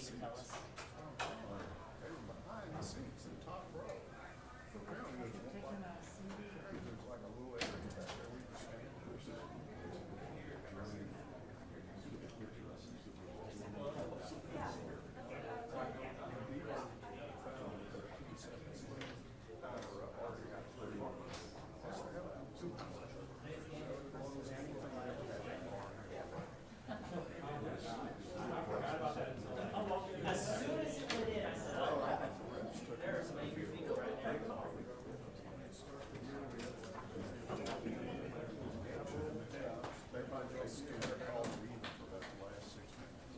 just tell us. Behind the scenes, the top row. So apparently there's like a little area back there where you can stand. As soon as it went in, I said, oh, there are some angry people right there. Everybody just scared all reading for that last 6 minutes.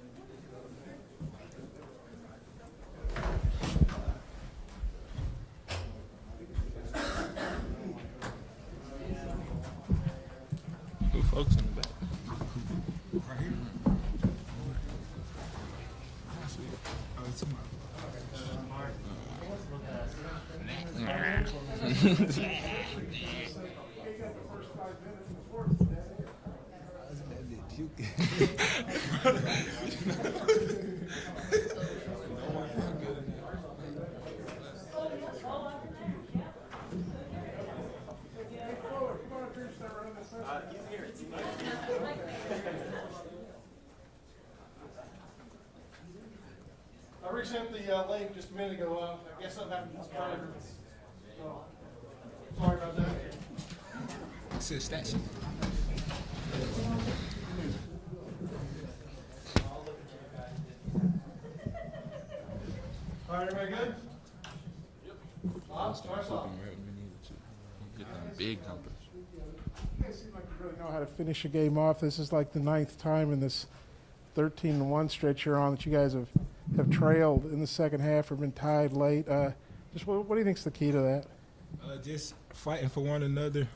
Who folks in the back? Right here. Oh, it's I resent the link just a minute ago. I guess something happened to this printer. So, sorry about that. It's a statue. All right, everybody good? Starts off. Get them big numbers. You guys seem like you really know how to finish a game off. This is like the 9th time in this 13-1 stretch you're on that you guys have trailed in the second half or been tied late. Just what do you think's the key to that? Just fighting for one another,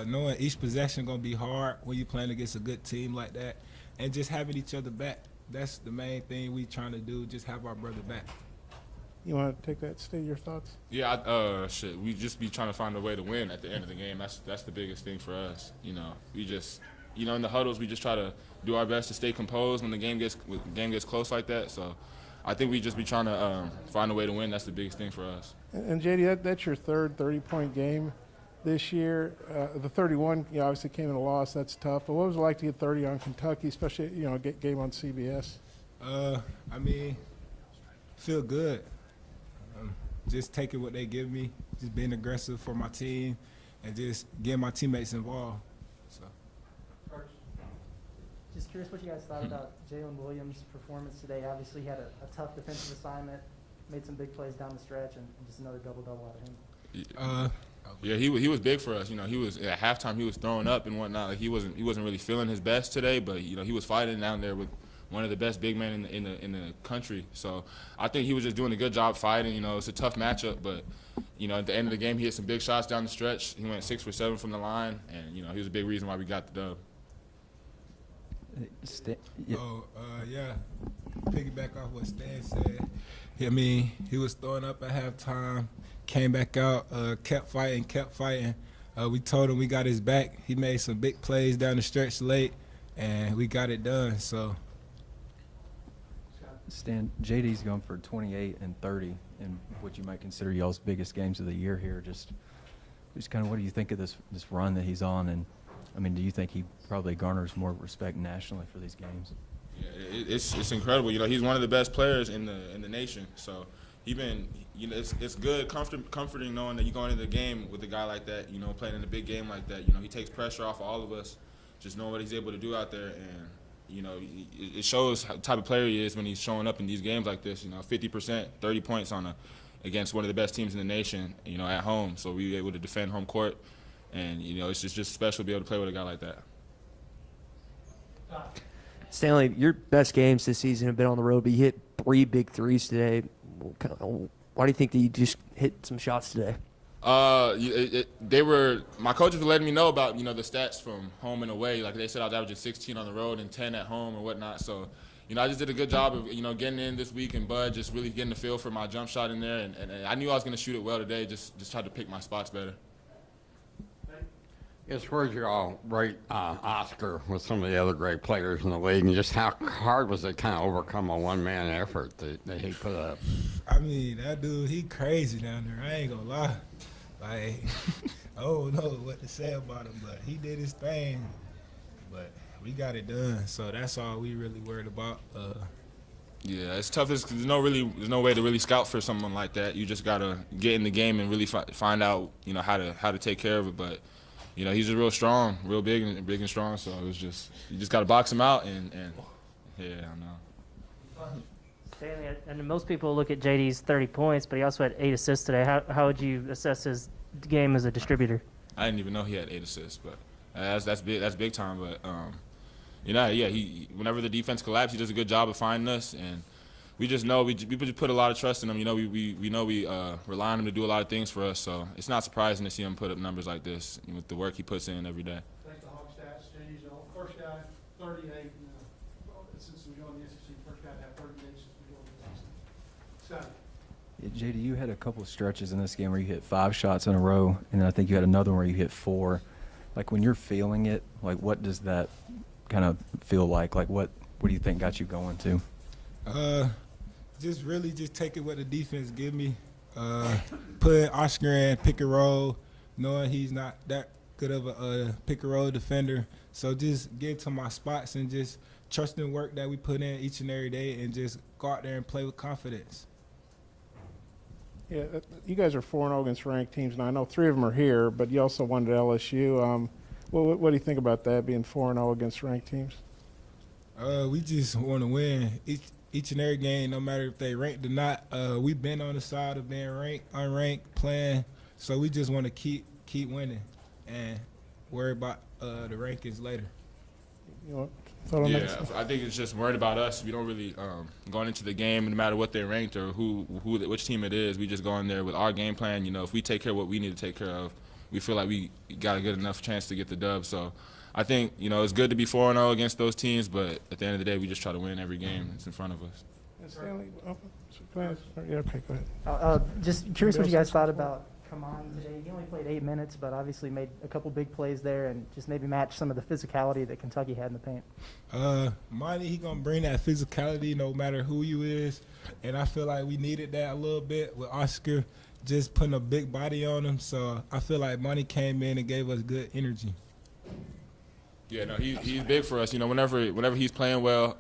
knowing each possession gonna be hard when you're playing against a good team like that, and just having each other back. That's the main thing we trying to do. Just have our brother back. You want to take that, state your thoughts? Yeah, we just be trying to find a way to win at the end of the game. That's the biggest thing for us. You know, we just, you know, in the huddles, we just try to do our best to stay composed when the game gets close like that. So, I think we just be trying to find a way to win. That's the biggest thing for us. And JD, that's your third 30-point game this year. The 31, obviously came in a loss. That's tough. But what was it like to get 30 on Kentucky, especially a game on CBS? I mean, feel good. Just taking what they give me, just being aggressive for my team, and just getting my teammates involved. So. Just curious what you guys thought about Jalen Williams' performance today. Obviously, he had a tough defensive assignment, made some big plays down the stretch, and just another double-double out of him. Yeah, he was big for us. You know, he was at halftime. He was throwing up and whatnot. Like he wasn't really feeling his best today, but you know he was fighting down there with one of the best big men in the country. So I think he was just doing a good job fighting. You know, it's a tough matchup, but you know at the end of the game he hit some big shots down the stretch. He went 6 for 7 from the line, and you know he was a big reason why we got the dub. Yeah. Piggyback off what Stan said. I mean, he was throwing up at halftime, came back out, kept fighting. We told him we got his back. He made some big plays down the stretch late, and we got it done. So. Stan, JD's going for 28 and 30 in what you might consider y'all's biggest games of the year here. Just kind of what do you think of this run that he's on? And, I mean, do you think he probably garners more respect nationally for these games? Yeah, it's incredible. You know, he's one of the best players in the nation. So he been, you know, it's good, comforting knowing that you're going into the game with a guy like that. You know, playing in a big game like that. You know, he takes pressure off of all of us, just knowing what he's able to do out there. And you know, it shows how type of player he is when he's showing up in these games like this. You know, 50%, 30 points against one of the best teams in the nation. You know, at home. So we were able to defend home court, and you know, it's just special to be able to play with a guy like that. Stanley, your best games this season have been on the road, but you hit 3 big threes today. Why do you think that you just hit some shots today? They were, my coaches were letting me know about, you know, the stats from home and away. Like they said, I was averaging 16 on the road and 10 at home and whatnot. So, you know, I just did a good job of, you know, getting in this week, and Bud just really getting the feel for my jump shot in there. And I knew I was going to shoot it well today. Just tried to pick my spots better. Guess where'd you all rate Oscar with some of the other great players in the league, and just how hard was it kind of overcome a one-man effort that he put up? I mean, that dude, he crazy down there. I ain't gonna lie. Like, I don't know what to say about him, but he did his thing. But we got it done, so that's all we really worried about. Yeah, it's tough. There's no way to really scout for someone like that. You just gotta get in the game and really find out, how to take care of it. But he's just real strong, real big and strong. So it was just you just gotta box him out and yeah, I know. Stanley, and most people look at JD's 30 points, but he also had 8 assists today. How would you assess his game as a distributor? I didn't even know he had 8 assists, but that's big. That's big time. But he whenever the defense collapses, he does a good job of finding us, and we just know we just put a lot of trust in him. We know we rely on him to do a lot of things for us. So it's not surprising to see him put up numbers like this with the work he puts in every day. Thanks to Hawk stats, JD's first guy, 38. Since we joined the SEC, first guy to have 38 since we joined the SEC. Yeah, JD, you had a couple of stretches in this game where you hit 5 shots in a row, and then I think you had another one where you hit 4. Like, when you're feeling it, like, what does that kind of feel like? Like, what do you think got you going to? Just really just taking what the defense give me, putting Oscar in pick and roll, knowing he's not that good of a pick and roll defender. So just get to my spots and just trusting the work that we put in each and every day and just go out there and play with confidence. Yeah, you guys are 4-0 against ranked teams. Now, I know 3 of them are here, but you also won at LSU. What do you think about that, being 4-0 against ranked teams? We just want to win each and every game, no matter if they ranked or not. We've been on the side of being ranked, unranked, playing, so we just want to keep winning and worry about the rankings later. Yeah, I think it's just worried about us. We don't really going into the game, no matter what they're ranked or which team it is. We just go in there with our game plan. If we take care of what we need to take care of, we feel like we got a good enough chance to get the dub. So I think it's good to be 4-0 against those teams, but at the end of the day, we just try to win every game that's in front of us. Stanley, yeah, okay, go ahead. Just curious what you guys thought about Kamani today. He only played 8 minutes, but obviously made a couple big plays there and just maybe matched some of the physicality that Kentucky had in the paint. Monty, he gonna bring that physicality no matter who you is, and I feel like we needed that a little bit with Oscar just putting a big body on him. So I feel like Monty came in and gave us good energy. Yeah, no, he's big for us. Whenever he's playing well,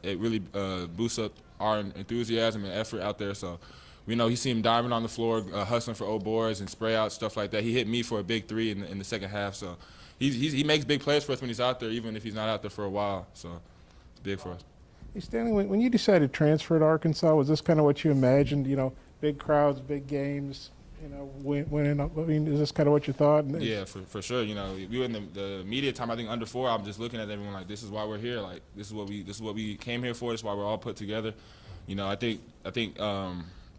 it really boosts up our enthusiasm and effort out there. So we know he see him diving on the floor, hustling for old boards and spray out stuff like that. He hit me for a big 3 in the second half. So he makes big plays for us when he's out there, even if he's not out there for a while. So it's big for us. Hey, Stanley, when you decided to transfer to Arkansas, was this kind of what you imagined? Big crowds, big games, winning. I mean, is this kind of what you thought? Yeah, for sure. We were in the media time. I think under 4, I'm just looking at everyone like, this is why we're here. Like, this is what we came here for. This is why we're all put together. I think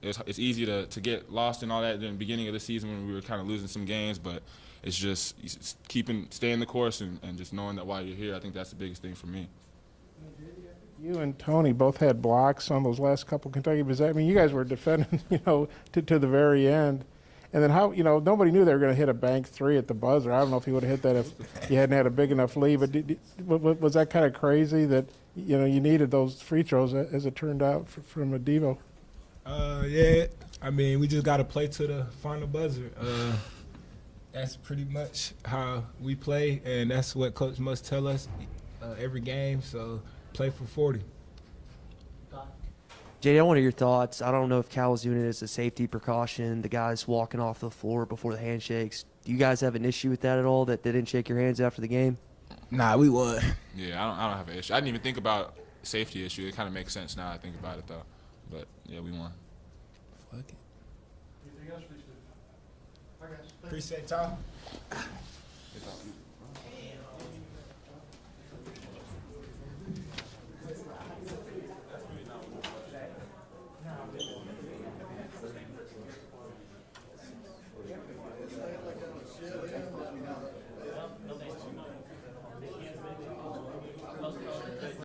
it's easy to get lost in all that in the beginning of the season when we were kind of losing some games, but it's just staying the course and just knowing that while you're here, I think that's the biggest thing for me. You and Tony both had blocks on those last couple Kentucky possessions. I mean, you guys were defending, to the very end. And then nobody knew they were going to hit a bank 3 at the buzzer. I don't know if he would have hit that if you hadn't had a big enough lead. But was that kind of crazy that, you needed those free throws as it turned out from a Devo? Yeah, I mean, we just got to play to the final buzzer. That's pretty much how we play, and that's what Coach must tell us every game. So play for 40. JD, I want to hear your thoughts. I don't know if Cal was doing it as a safety precaution, the guys walking off the floor before the handshakes. Do you guys have an issue with that at all, that they didn't shake your hands after the game? Nah, we won. Yeah, I don't have an issue. I didn't even think about safety issue. It kind of makes sense now I think about it, though. But, yeah, we won. Fuck it. Anything else, please do. Appreciate y'all. It's all-